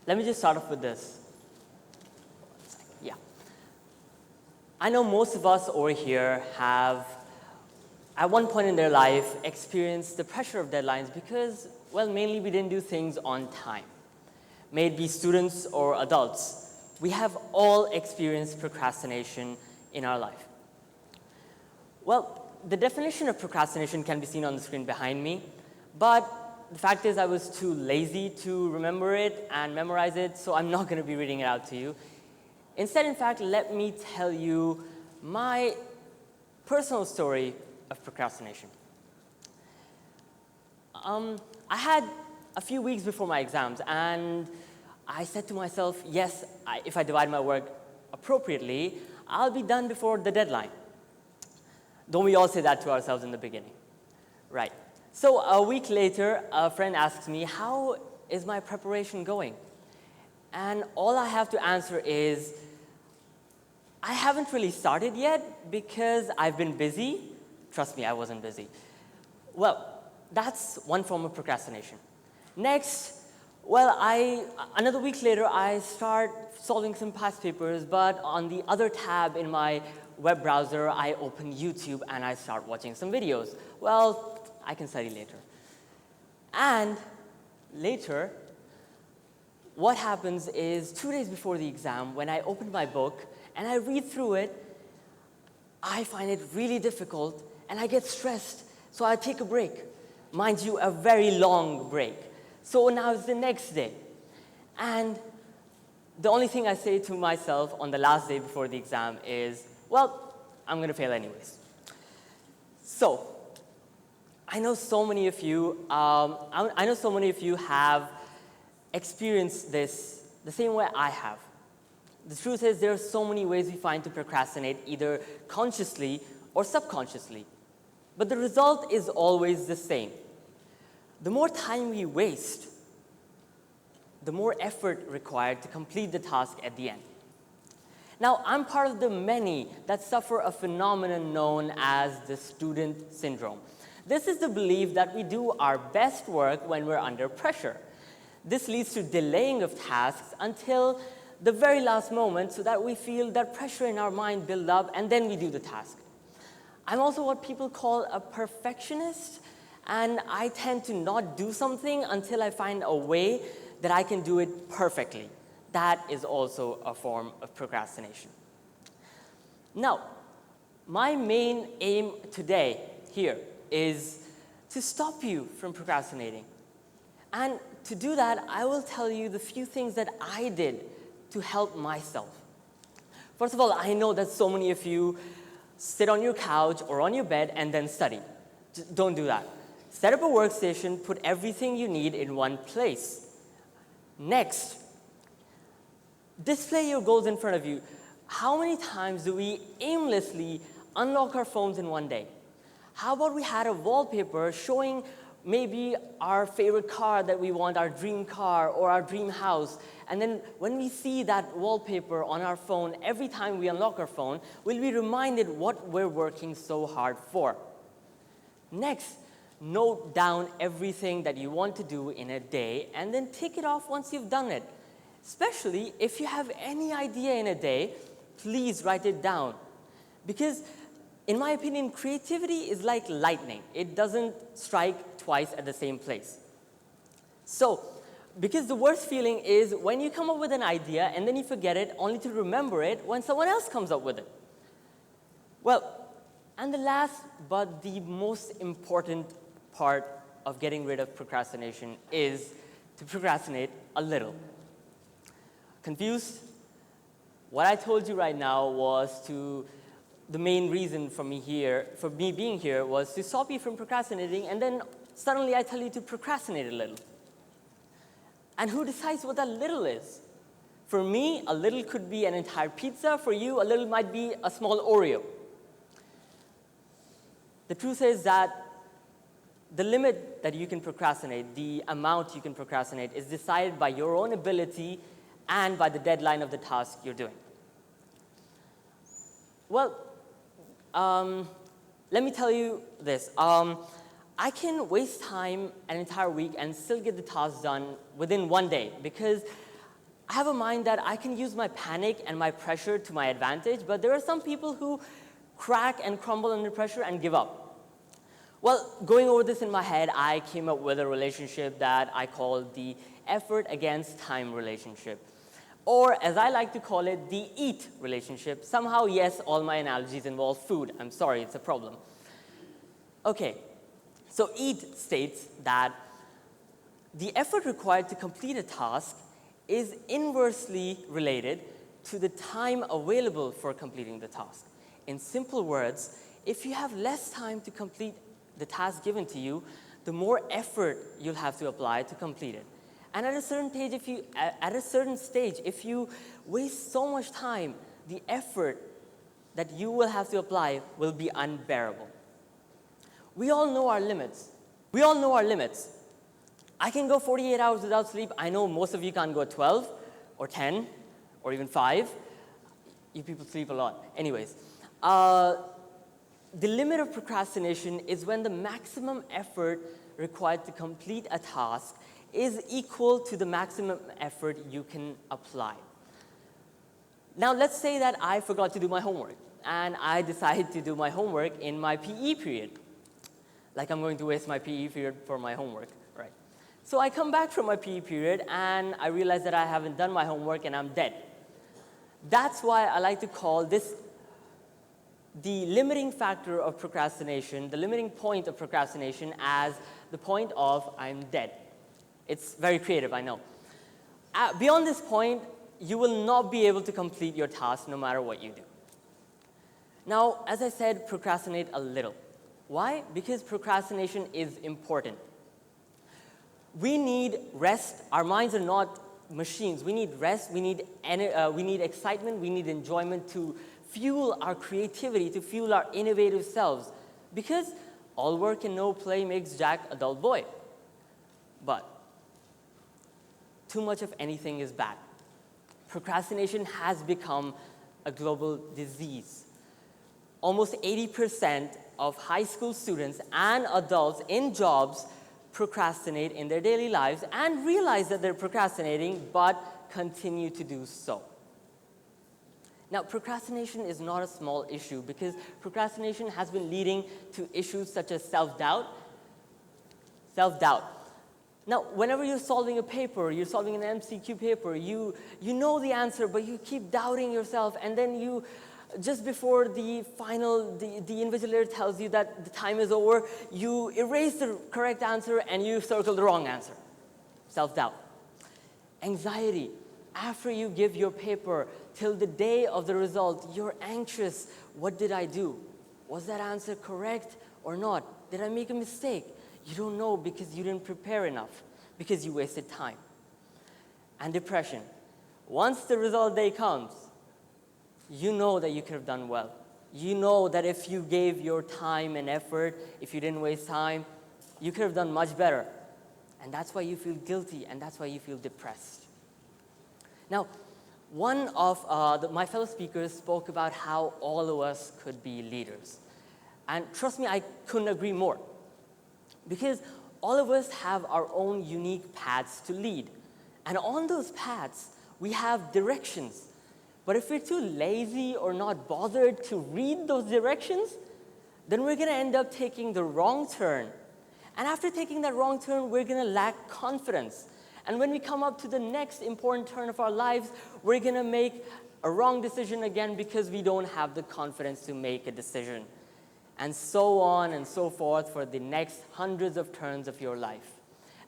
let me just start off with this. Yeah. I know most of us over here have, at one point in their life, experienced the pressure of deadlines because, well, mainly we didn't do things on time. May it be students or adults, we have all experienced procrastination in our life. Well, the definition of procrastination can be seen on the screen behind me, but the fact is I was too lazy to remember it and memorize it, so I'm not going to be reading it out to you. Instead, in fact, let me tell you my personal story of procrastination. I had a few weeks before my exams, and I said to myself, yes, if I divide my work appropriately, I'll be done before the deadline. Don't we all say that to ourselves in the beginning? Right. So a week later, a friend asks me, how is my preparation going? And all I have to answer is, I haven't really started yet because I've been busy. Trust me, I wasn't busy. Well, that's one form of procrastination. Next, well, another week later, I start solving some past papers, but on the other tab in my web browser, I open YouTube and I start watching some videos. Well, I can study later. And later, what happens is 2 days before the exam, when I open my book and I read through it, I find it really difficult and I get stressed, so I take a break. Mind you, a very long break. So now it's the next day. And the only thing I say to myself on the last day before the exam is, well, I'm going to fail anyways. So I know so many of you have experienced this the same way I have. The truth is there are so many ways we find to procrastinate, either consciously or subconsciously. But the result is always the same. The more time we waste, the more effort required to complete the task at the end. Now, I'm part of the many that suffer a phenomenon known as the student syndrome. This is the belief that we do our best work when we're under pressure. This leads to delaying of tasks until the very last moment so that we feel that pressure in our mind build up and then we do the task. I'm also what people call a perfectionist, and I tend to not do something until I find a way that I can do it perfectly. That is also a form of procrastination. Now, my main aim today here is to stop you from procrastinating. And to do that, I will tell you the few things that I did to help myself. First of all, I know that so many of you sit on your couch or on your bed and then study. Just don't do that. Set up a workstation, put everything you need in one place. Next, display your goals in front of you. How many times do we aimlessly unlock our phones in one day? How about we had a wallpaper showing maybe our favorite car that we want, our dream car or our dream house, and then when we see that wallpaper on our phone, every time we unlock our phone, we'll be reminded what we're working so hard for. Next, note down everything that you want to do in a day and then tick it off once you've done it. Especially if you have any idea in a day, please write it down. Because in my opinion, creativity is like lightning. It doesn't strike twice at the same place. So, because the worst feeling is when you come up with an idea and then you forget it, only to remember it when someone else comes up with it. Well, and the last but the most important part of getting rid of procrastination is to procrastinate a little. Confused? What I told you right now was the main reason for me being here was to stop you from procrastinating, and then suddenly I tell you to procrastinate a little. And who decides what that little is? For me, a little could be an entire pizza. For you, a little might be a small Oreo. The truth is that the limit that you can procrastinate, the amount you can procrastinate, is decided by your own ability and by the deadline of the task you're doing. Well, let me tell you this. I can waste time an entire week and still get the task done within one day because I have a mind that I can use my panic and my pressure to my advantage, but there are some people who crack and crumble under pressure and give up. Well, going over this in my head, I came up with a relationship that I call the effort against time relationship. Or, as I like to call it, the eat relationship. Somehow, yes, all my analogies involve food. I'm sorry, it's a problem. Okay, so eat states that the effort required to complete a task is inversely related to the time available for completing the task. In simple words, if you have less time to complete the task given to you, the more effort you'll have to apply to complete it. And at a certain stage, if you waste so much time, the effort that you will have to apply will be unbearable. We all know our limits. I can go 48 hours without sleep. I know most of you can't go 12 or 10 or even 5. You people sleep a lot. Anyways, the limit of procrastination is when the maximum effort required to complete a task is equal to the maximum effort you can apply. Now, let's say that I forgot to do my homework, and I decide to do my homework in my PE period. Like I'm going to waste my PE period for my homework, right? So I come back from my PE period, and I realize that I haven't done my homework, and I'm dead. That's why I like to call this the limiting factor of procrastination, the limiting point of procrastination, as the point of I'm dead. It's very creative, I know. Beyond this point, you will not be able to complete your task no matter what you do. Now, as I said, procrastinate a little. Why? Because procrastination is important. We need rest. Our minds are not machines. We need rest, we need excitement, we need enjoyment to fuel our creativity, to fuel our innovative selves. Because all work and no play makes Jack a dull boy. But too much of anything is bad. Procrastination has become a global disease. Almost 80% of high school students and adults in jobs procrastinate in their daily lives and realize that they're procrastinating, but continue to do so. Now, procrastination is not a small issue because procrastination has been leading to issues such as self-doubt. Now, whenever you're solving a paper, you're solving an MCQ paper, you know the answer, but you keep doubting yourself, and then you, just before the final, the invigilator tells you that the time is over, you erase the correct answer and you circle the wrong answer. Self-doubt. Anxiety. After you give your paper, till the day of the result, you're anxious. What did I do? Was that answer correct or not? Did I make a mistake? You don't know because you didn't prepare enough, because you wasted time. And depression. Once the result day comes, you know that you could have done well. You know that if you gave your time and effort, if you didn't waste time, you could have done much better. And that's why you feel guilty, and that's why you feel depressed. Now, one of my fellow speakers spoke about how all of us could be leaders. And trust me, I couldn't agree more. Because all of us have our own unique paths to lead. And on those paths, we have directions. But if we're too lazy or not bothered to read those directions, then we're going to end up taking the wrong turn. And after taking that wrong turn, we're going to lack confidence. And when we come up to the next important turn of our lives, we're going to make a wrong decision again because we don't have the confidence to make a decision. And so on and so forth for the next hundreds of turns of your life.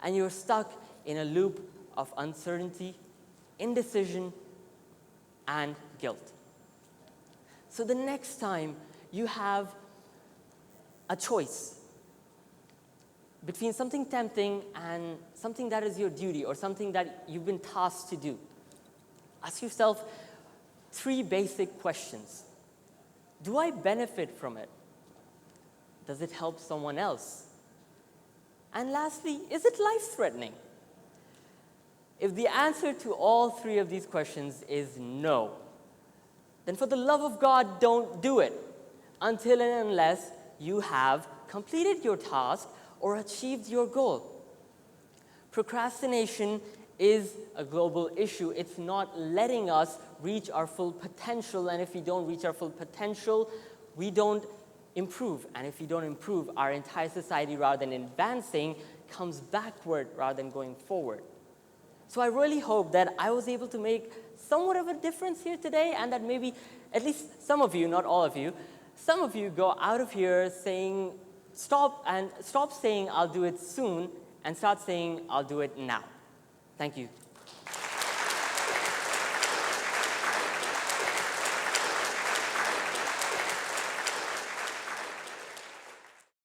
And you're stuck in a loop of uncertainty, indecision, and guilt. So the next time you have a choice between something tempting and something that is your duty or something that you've been tasked to do, ask yourself 3 basic questions. Do I benefit from it? Does it help someone else? And lastly, is it life-threatening? If the answer to all 3 of these questions is no, then for the love of God, don't do it until and unless you have completed your task or achieved your goal. Procrastination is a global issue. It's not letting us reach our full potential, and if we don't reach our full potential, we don't improve. And if we don't improve, our entire society, rather than advancing, comes backward rather than going forward. So I really hope that I was able to make somewhat of a difference here today, and that maybe at least some of you, not all of you, some of you go out of here saying, stop saying I'll do it soon and start saying I'll do it now. Thank you.